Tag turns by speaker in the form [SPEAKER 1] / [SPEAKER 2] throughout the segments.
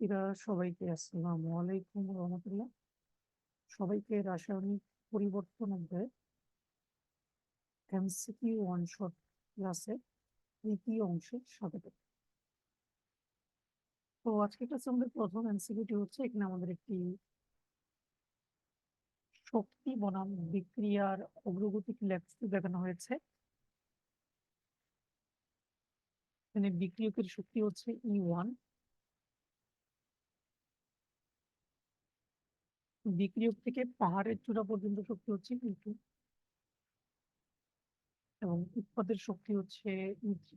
[SPEAKER 1] শিক্ষার্থীরা সবাইকে আসসালামু আলাইকুম রহমতুল্লাহ। সবাইকে রাসায়নিক পরিবর্তন অধ্যায়ে এমসিকিউ ওয়ান শট ক্লাসে তৃতীয় অংশে স্বাগত। তো আজকে ক্লাসে আমাদের প্রথম এমসিকিউটি হচ্ছে, এখানে আমাদের একটি শক্তি বনাম বিক্রিয়ার অগ্রগতিক লেখচিত্র দেখানো হয়েছে। এখানে বিক্রিয়কের শক্তি হচ্ছে E1, বিক্রিয়ক থেকে পাহাড়ের চূড়া পর্যন্ত শক্তি হচ্ছে E2 এবং উৎপাদের শক্তি হচ্ছে E3।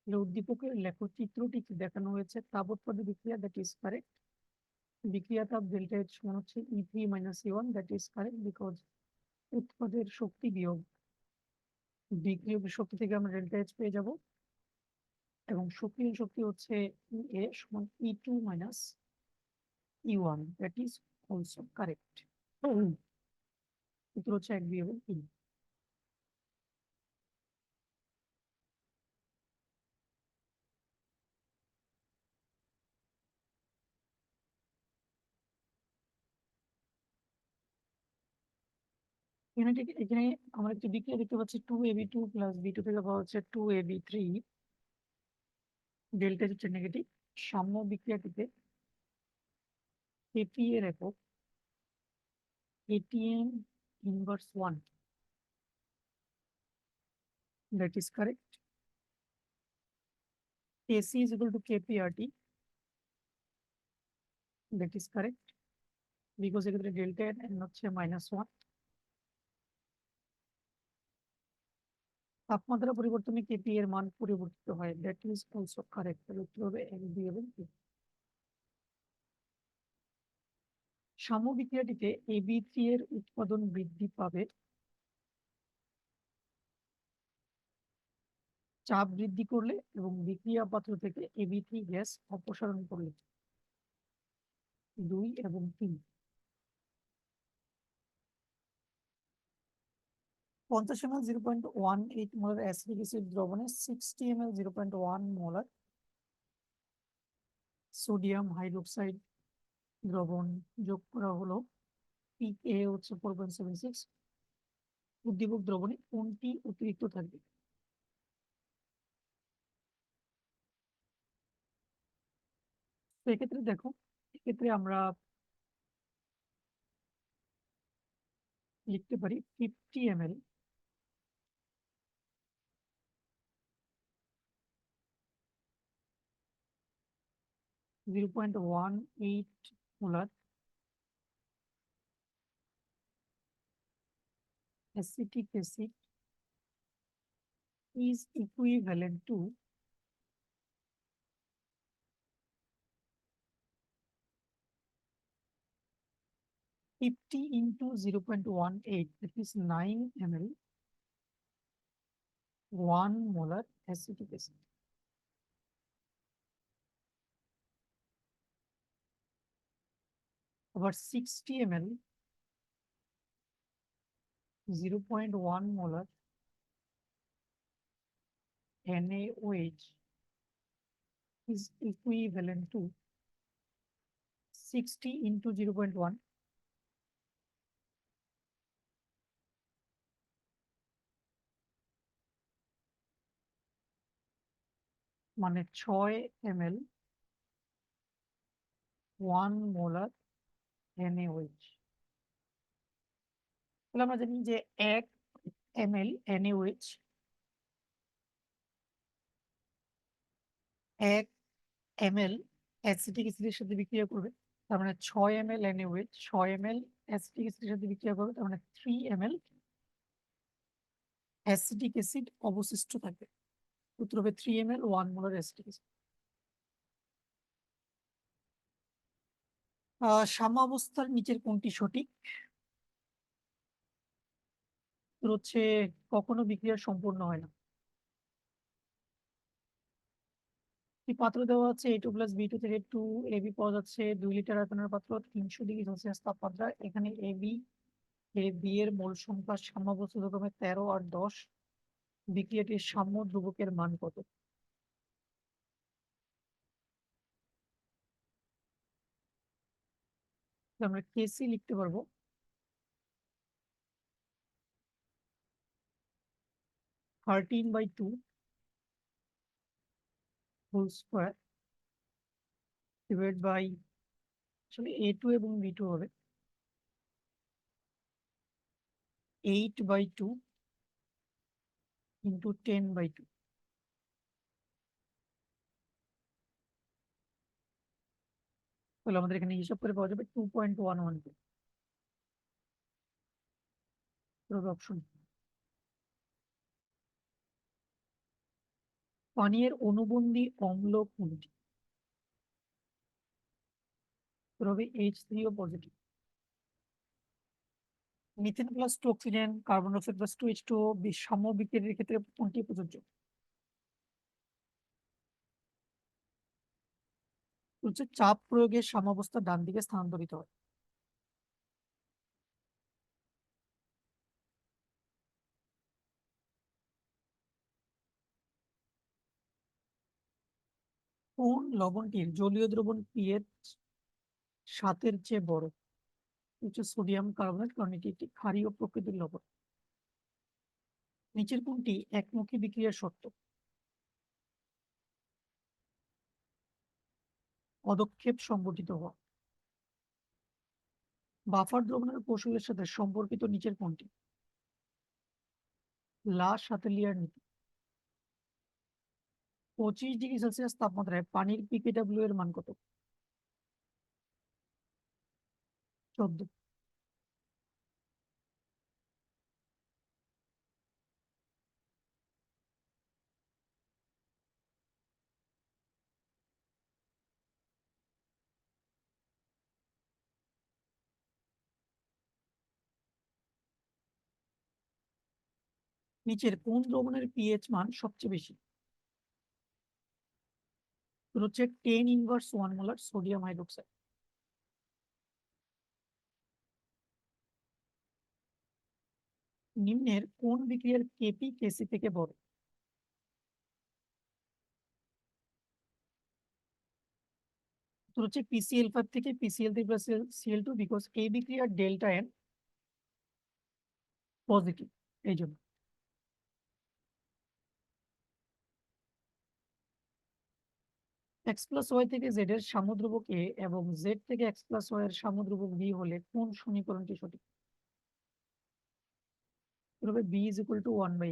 [SPEAKER 1] উদ্দীপকের লেখচিত্রটিতে দেখানো হয়েছে তাপ উৎপাদক বিক্রিয়া, দ্যাট ইজ কারেক্ট। বিক্রিয়া তাপ ডেল্টা এইচ সমান হচ্ছে E3 minus E1, that is correct because উৎপাদের শক্তি বিয়োগ বিক্রিয়কের শক্তি থেকে আমরা ডেল্টা এইচ পেয়ে যাব, এবং সক্রিয় শক্তি হচ্ছে E সমান E2 minus E1, that is also correct. উত্তর হচ্ছে 1, 2 এবং 3। এখানে আমরা একটি বিক্রিয়া দেখতে পাচ্ছি 2AB2 প্লাস B2 থেকে পাওয়া হচ্ছে 2AB3, ডেল্টা হচ্ছে নেগেটিভ। সাম্য বিক্রিয়াটিতে Kp এর একক ATM inverse 1, that is correct. Kc is equal to Kprt, that is correct because এক্ষেত্রে ডেল্টা n হচ্ছে -1। তাপমাত্রা পরিবর্তনে Kp এর মান পরিবর্তিত হয়, that is also correct। তাহলে উত্তর হবে 1, 2 এবং 3। সাম্য বিক্রিয়াটিতে Ab3 এর উৎপাদন বৃদ্ধি পাবে চাপ বৃদ্ধি করলে এবং বিক্রিয়া পাত্র থেকে Ab3 গ্যাস অপসারণ করলে। 2 এবং 3। 50 ml 0.18 মোলার অ্যাসিটিক অ্যাসিড দ্রবণে 60 ml 0.1 মোলার সোডিয়াম হাইড্রোক্সাইড দ্রবণ যোগ করা হলো। পিএ হচ্ছে 4.76। উদ্দীপক দ্রবণে কোনটি অতিরিক্ত থাকবে? তো এক্ষেত্রে দেখো, এক্ষেত্রে আমরা লিখতে পারি 50 ml 0.18 molar acetic acid is equivalent to 50 into 0.18, that is 9 ml 1 molar acetic acid। আবার 60 ml 0.1 molar NaOH is equivalent to 60 into 0.1, মানে 6 ml 1 molar NaOH। তাহলে আমরা জানি যে 1 ml NaOH 1 ml অ্যাসিটিক অ্যাসিডের সাথে বিক্রিয়া করবে, তার মানে 6 ml NaOH 6 ml অ্যাসিটিক অ্যাসিডের সাথে বিক্রিয়া করবে, তার মানে 3 ml অ্যাসিটিক অ্যাসিড অবশিষ্ট থাকবে। উত্তর হবে 3 ml 1 মোলার অ্যাসিটিক অ্যাসিড। সাম্যাবস্থার নিচের কোনটি সঠিক? উত্তর হচ্ছে কখনো বিক্রিয়া সম্পূর্ণ হয় না। পাত্র দেওয়া আছে A2 প্লাস B2 থেকে 2AB পাওয়া যাচ্ছে, 2 লিটার আয়তনের পাত্র, 300 ডিগ্রি সেলসিয়াস তাপমাত্রা। এখানে বি এর মোল সংখ্যা সাম্যাবস্থিত ক্রমে 13 আর 10। বিক্রিয়াটির সাম্য ধ্রুবকের মান কত? আমরা কেসি লিখতে পারবো 13/2 হোল স্কোয়ার ডিভাইড বাই, আসলে A2 এবং B2 হবে 8/2 ইন্টু 10/2। তাহলে আমাদের এখানে হিসাব করে পাওয়া যাবে 2.112। অপশন পানীয়ের অনুবন্ধী অম্ল কোনটি? হবে H3O positive. Methane plus two oxygen, carbon dioxide plus 2H2O সাম্য বিক্রিয়ার ক্ষেত্রে কোনটি প্রযোজ্য? হচ্ছে চাপ প্রয়োগের সাম্যাবস্থা ডান দিকে স্থানান্তরিত হয়। কোন লবণটির জলীয় দ্রবণ পিএইচ 7-এর চেয়ে বড়? হচ্ছে সোডিয়াম কার্বনেট, কারণ এটি একটি ক্ষারীয় প্রকৃতির লবণ। নিচের কোনটি একমুখী বিক্রিয়ার শর্ত? পদক্ষেপ সংগঠিত হওয়া। বাফার দ্রবণের কৌশলের সাথে সম্পর্কিত নিচের কোনটি? লা শাতেলিয়ার নীতি। 25°C তাপমাত্রায় পানির পিকেডব্লিউ এর মান কত? 14। নিচের কোন দ্রবণের পিএইচ মান সবচেয়ে বেশি? হচ্ছে 10 ইনভার্স 1 মোলার সোডিয়াম হাইড্রোক্সাইড। নিম্নের কোন বিক্রিয়ার কেপি কেসি থেকে বড়? হচ্ছে PCl5 থেকে PCl3 প্লাস Cl2, বিকজ এই বিক্রিয়ার ডেল্টা এন পজিটিভ, এই জন্য। x+y থেকে z এর সামুদ্রবক a এবং z থেকে x+y এর সামুদ্রবক b হলে কোন সমীকরণটি সঠিক? তবে b is equal to 1/a।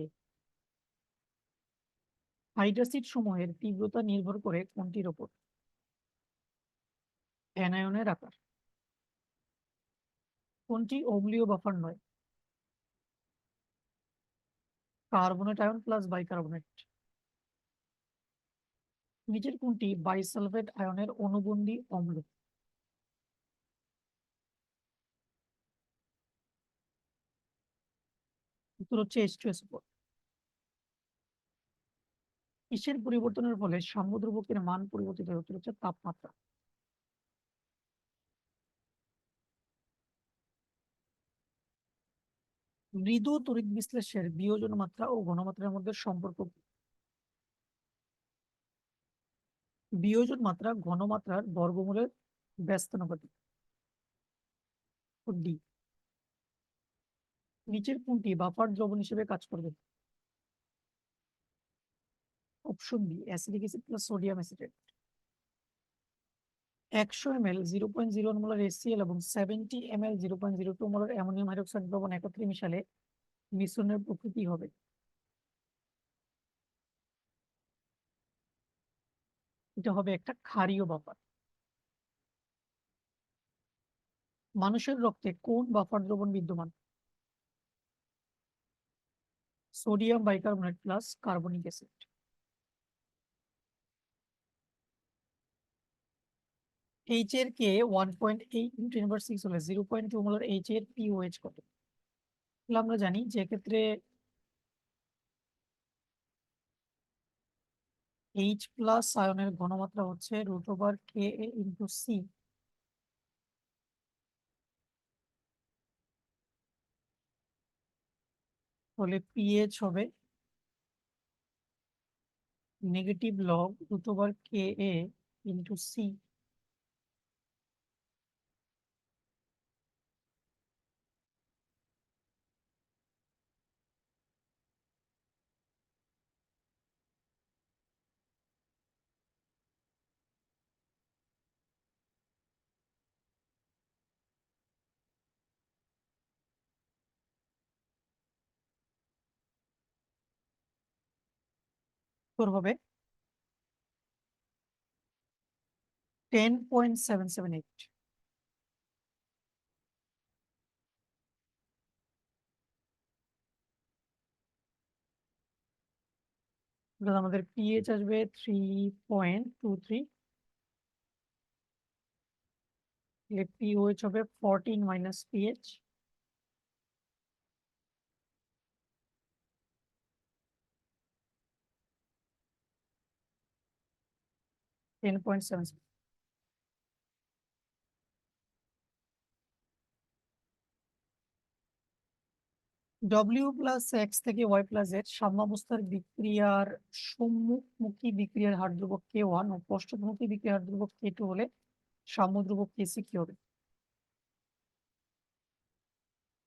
[SPEAKER 1] Hydracid সমূহের তীব্রতা নির্ভর করে কোনটির ওপর? অ্যানায়নের আকার। কোনটি অম্লীয় বাফার নয়? Carbonate ion plus bicarbonate. নিচের কোনটি বাইসালফেট আয়নের অনুবন্ধী অম্ল? উত্তর হচ্ছে H2SO4। কিসের পরিবর্তনের ফলে সাম্যদ্রবকের মান পরিবর্তিত হয়? উত্তর হচ্ছে তাপমাত্রা। মৃদু তড়িৎ বিশ্লেষের বিয়োজন মাত্রা ও ঘনমাত্রার মধ্যে সম্পর্ক কি? বিয়োজন মাত্রা ঘনমাত্রার বর্গমূলের ব্যস্তানুপাতিক। ডি। নিচের কোনটি বাফার দ্রবণ হিসেবে কাজ করবে? Option B acetic acid plus sodium acetate. 100 ml 0.01 molar HCl এবং 70 ml 0.02 মোলার অ্যামোনিয়াম হাইড্রোক্সাইড দ্রবণ একত্রে মিশালে মিশ্রণের প্রকৃতি হবে? এটা হবে একটা ক্ষারীয় বাফার। মানুষের রক্তে কোন বাফার দ্রবণ বিদ্যমান? Sodium bicarbonate plus carbonic acid. H এর কে 1.8 × 10⁻⁶ হলে 0.2 মোলার এইচ এর পিওএইচ কত? তাহলে আমরা জানি যে ক্ষেত্রে এইচ প্লাস আয়নের ঘনমাত্রা হচ্ছে √Ka × C। তাহলে পিএইচ হবে নেগেটিভ লগ √Ka × C। উত্তর হবে 10.778। আমাদের পিএইচ আসবে 3.23, পিওএইচ হবে 14 minus pH, ten point seven. W plus x থেকে ওয়াই প্লাস জেড সাম্যাবস্থার বিক্রিয়ার সম্মুখমুখী বিক্রিয়ার হার ধ্রুবক কে ওয়ান ও পশ্চাৎমুখী বিক্রিয়ার হার ধ্রুবক কে টু হলে সাম্য ধ্রুবক কেসি কি হবে?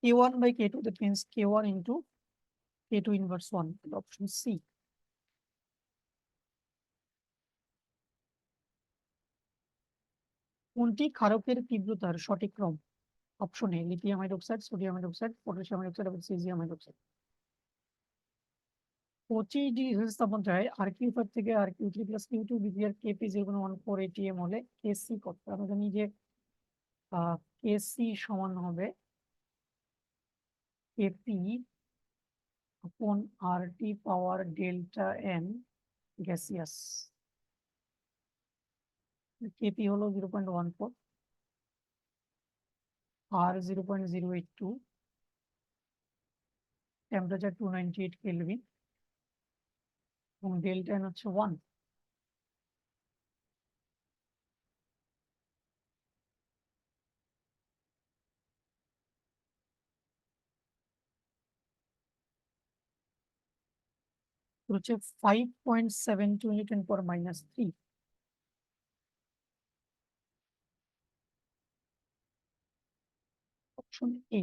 [SPEAKER 1] K one by K two, that means K one into K two inverse one, option C. কোনটি ক্ষারকের তীব্রতার সঠিক ক্রম? Option A lithium hydroxide, sodium hydroxide, potassium hydroxide এবং সিজিয়াম হাইড্রোক্সাইড। 25 ডিগ্রি সেলসিয়াস তাপমাত্রায় আর কিউ ফাইভ থেকে R Q three plus Q two বিক্রিয়ার KP 0.14 ATM হলে কেসি কত? আমরা জানি যে কেসি সমান হবে কেপি আপন আর T power delta N gaseous. KP হলো 0.14, আর 0.082, টেম্পারেচার 298 কেলভিন এবং ডেল্টা এন হচ্ছে 1। হচ্ছে 5.72 × 10⁻³ অপশন এ।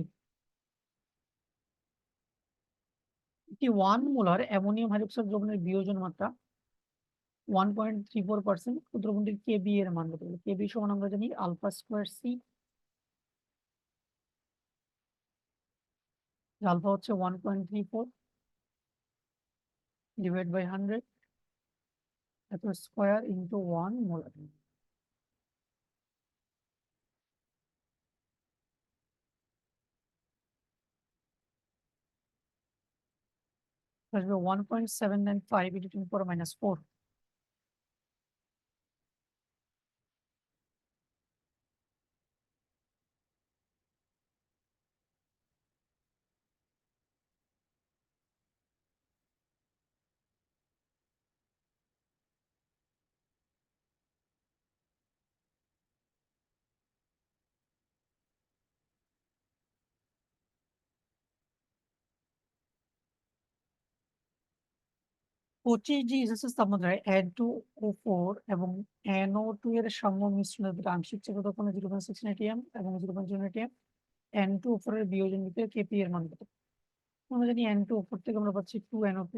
[SPEAKER 1] একটি 1 মোলার অ্যামোনিয়াম হাইড্রোক্সাইড দ্রবণের বিয়োজন মাত্রা 1.34%, ক্ষুদ্রবন্ধির কেবি এর মান কত? কেবি সমান আমরা জানি আলফা স্কোয়ার সি, আলফা হচ্ছে 1.34 ডিভাইড বাই 100, এত স্কোয়ার ইন্টু 1 মোলার। আসবে 1.795 × 10⁻⁴। পঁচিশ ডিগ্রি সেলসিয়াস তাপমাত্রায় N2O4 এবং NO2 এর সাম্য মিশ্রণের দুটো আংশিক চাপ তখন 0.6 এটিএম এবং 0.0 এটিএম। N2O4 এর বিয়োজন বিক্রিয়া কেপি এর মান কত? আমরা জানি N2O4 থেকে আমরা পাচ্ছি 2NO2,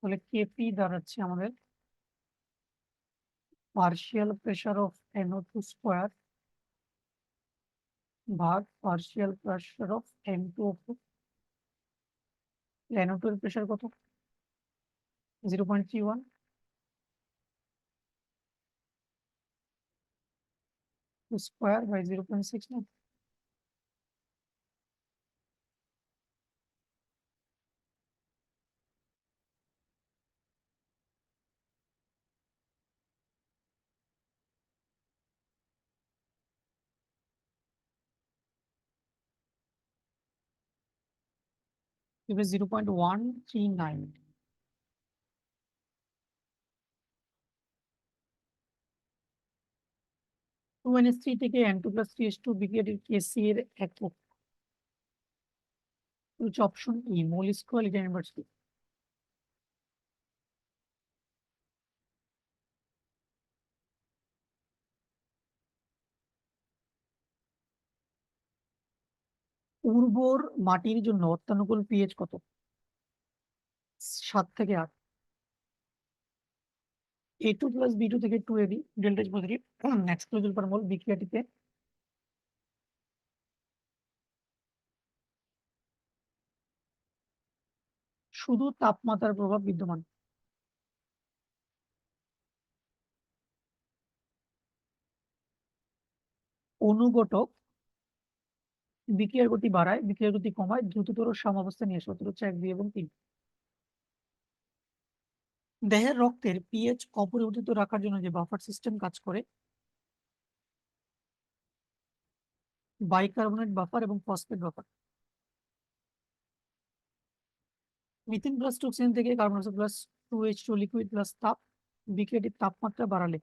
[SPEAKER 1] তাহলে কেপি দাঁড়াচ্ছে আমাদের partial pressure of NO2 square ভাগ partial pressure of N2O4। NO2 এর প্রেসার কত? 0.31 স্কোয়ার বাই 0.69। এবার 0.139। 2NH3 থেকে N2+3H2 বিক্রিয়াটির কেসি এর একক হচ্ছে অপশন ই মোল স্কোয়ার লিটার ইনভার্স কি? উর্বর মাটির জন্য অত্যানুকূল পিএইচ কত? 7 থেকে 8। A2+B2 থেকে 2AB delta H positive exclusive per mole বিক্রিয়াটিতে শুধু তাপমাত্রার প্রভাব বিদ্যমান। অনুঘটক বিক্রিয়ার গতি বাড়ায়, বিক্রিয়ার গতি কমায়, দ্রুততর সাম্যাবস্থা নিয়ে আসে। উত্তর হচ্ছে 1, 2 এবং 3। দেহের রক্তের পিএইচ অপরিবর্তিত রাখার জন্য যে বাফার সিস্টেম কাজ করে, বাইকার্বনেট বাফার এবং phosphate buffer. Methane plus toxin থেকে carbon dioxide plus 2H2 liquid plus তাপ, বিক্রিয়াটির তাপমাত্রা বাড়ালে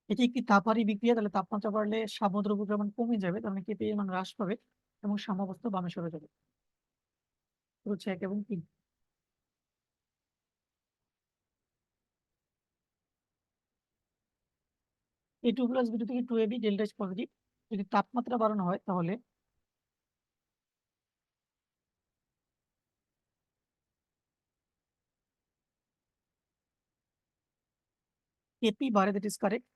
[SPEAKER 1] এটি একটি তাপহারী বিক্রিয়া। তাহলে তাপমাত্রা বাড়লে সাম্যদ্রব্য পরিমাণ কমে যাবে, তার মানে কেপি এর মান হ্রাস পাবে এবং সাম্যাবস্থা বামে সরে যাবে। হচ্ছে 1 এবং 3। A2 প্লাস B2 থেকে 2AB ডেল্টা H পজিটিভ। যদি তাপমাত্রা বাড়ানো হয় তাহলে কেপি বাড়ে, দ্যাট ইজ কারেক্ট।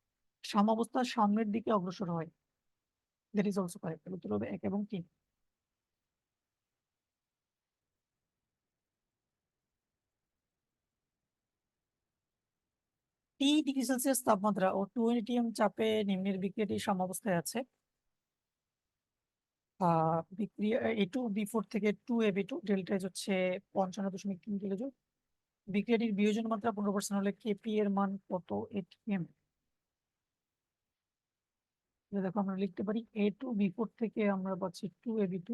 [SPEAKER 1] সাম্যাবস্থা সামনের দিকে অগ্রসর হয়, দ্যাট ইজ অলসো কারেক্ট। উত্তর হবে 1 এবং 3। T°C তাপমাত্রা ও 2 atm চাপে নিম্নের বিক্রিয়াটি সাম্যাবস্থায় আছে। বিক্রিয়া A2B4 থেকে 2AB2 ডেল্টা H হচ্ছে 55.3 কিলোজুল। বিক্রিয়াটির বিয়োজন মাত্রা 15% হলে কেপি এর মান কত atm? দেখো আমরা লিখতে পারি A2B4 থেকে আমরা পাচ্ছি 2AB2,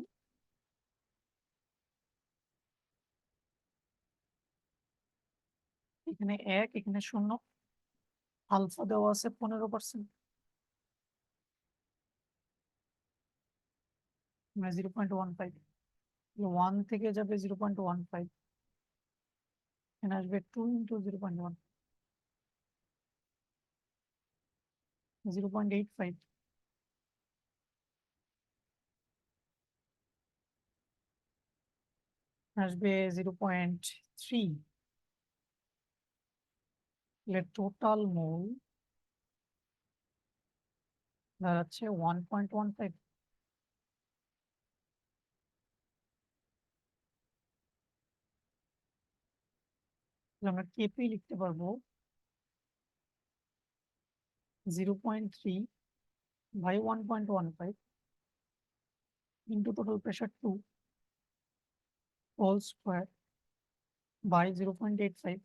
[SPEAKER 1] এখানে 1, এখানে 0, আলফা দেওয়া আছে 15%, মানে 0.15, 1 থেকে যাবে 0.15, এখানে আসবে 2 ইন্টু 0.1, 0.85, আসবে 0.3, টোটাল মোল দাঁড়াচ্ছে 1.15। আমরা কেপি লিখতে পারবো 0.3 by 1.15 into total pressure 2 whole square by 0.85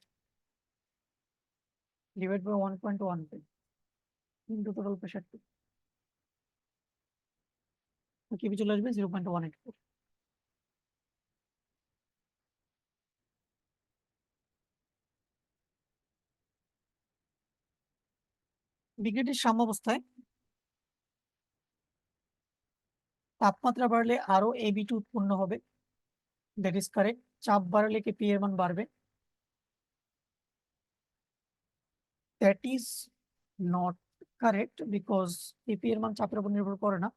[SPEAKER 1] divided by 1.15 into total pressure 2। তো কেপি চলে আসবে 0.184। বিক্রিয়াটির সাম্যাবস্থায় তাপমাত্রা বাড়লে আরো AB2 উৎপন্ন হবে, দ্যাট ইজ কারেক্ট। চাপ বাড়লে কেপি এর মান বাড়বে, that is not correct because KP এর মান চাপের উপর নির্ভর করে না।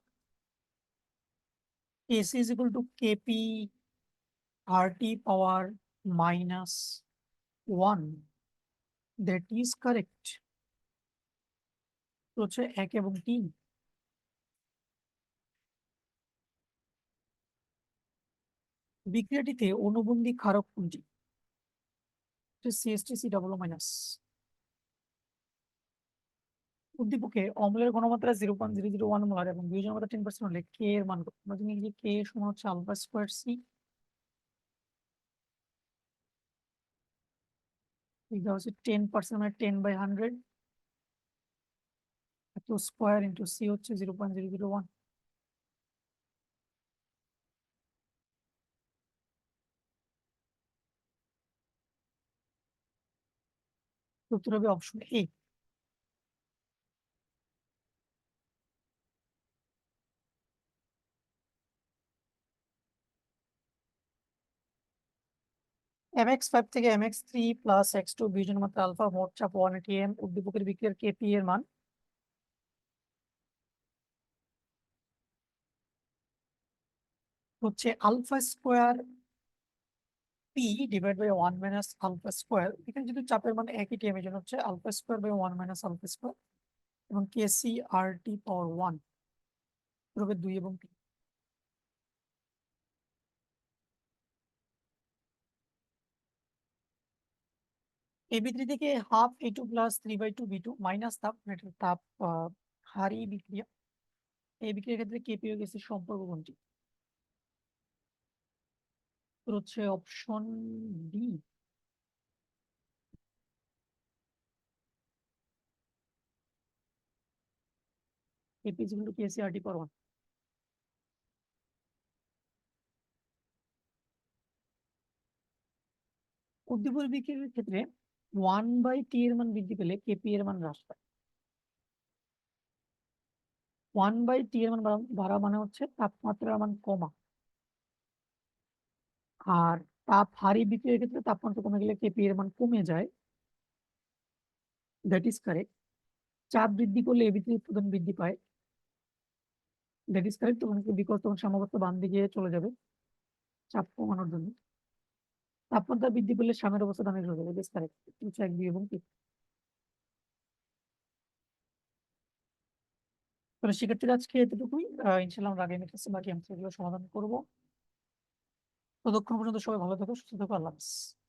[SPEAKER 1] AC is equal to KP RT power minus 1, that is correct। তো হচ্ছে 1 এবং 3। বিক্রিয়াটিতে অনুবন্ধী ক্ষারক কোনটি? CH3 COO minus. উদ্দীপকে অম্লের ঘনমাত্রা 0.001 মোলার এবং বিয়োজন মাত্রা 10% হলে কে এর মান কত? আমরা জানি যে কে সমান হচ্ছে আলফা স্কয়ার সি, এটা হচ্ছে 10% মানে 10/100, এত স্কয়ার ইন্টু সি হচ্ছে 0.001। উত্তর হবে অপশন এ। mx5 থেকে mx3 প্লাস x2 বিয়োজন মাত্রা আলফা, মোট চাপ 1 atm, উদ্দীপকের বিক্রিয়ার কেপি এর মান হচ্ছে alpha square P divide by 1 minus alpha square. এখানে যদি চাপের মান একই টিএম এর জন্য হচ্ছে alpha square by 1 minus alpha square এবং কেসি আর টি পাওয়ার 1 হবে 2 এবং 3। AB3 থেকে half A2 plus 3/2 B2 minus তাপ, এটার তাপ হারি বিক্রিয়া। এই বিক্রিয়ার ক্ষেত্রে কেপি ও গ্যাসের সম্পর্ক কোনটি? উত্তর হচ্ছে option D. KP is equal to KC R T power 1। উদ্দীপক বিক্রিয়ার ক্ষেত্রে 1/T এর মান বৃদ্ধি পেলে কেপি এর মান হ্রাস পায়। 1/T এর মান বাড়া মানে হচ্ছে তাপমাত্রার মান কমা। আর তাপ হারি বিক্রিয়ার ক্ষেত্রে তাপমাত্রা কমে গেলে কেপি এর মান কমে যায়। That is correct. চাপ বৃদ্ধি করলে এবিসি উৎপাদন বৃদ্ধি পায়। That is correct. তখন বিকজ তখন সাম্যাবস্থা বাম দিকে চলে যাবে চাপ কমানোর জন্য। তাপমাত্রা বৃদ্ধি পেলে সাম্যের অবস্থা ডানে চলে যাবে। That is correct. হচ্ছে 1, 2 এবং 3। তাহলে শিক্ষার্থীরা আজকে এতটুকুই। ইনশাল্লাহ আমরা আগামী ক্লাসে বাকি অংশগুলো সমাধান করবো। ততক্ষণ পর্যন্ত সবাই ভালো থাকো, সুস্থ থাকো। আল্লাহ হাফেজ।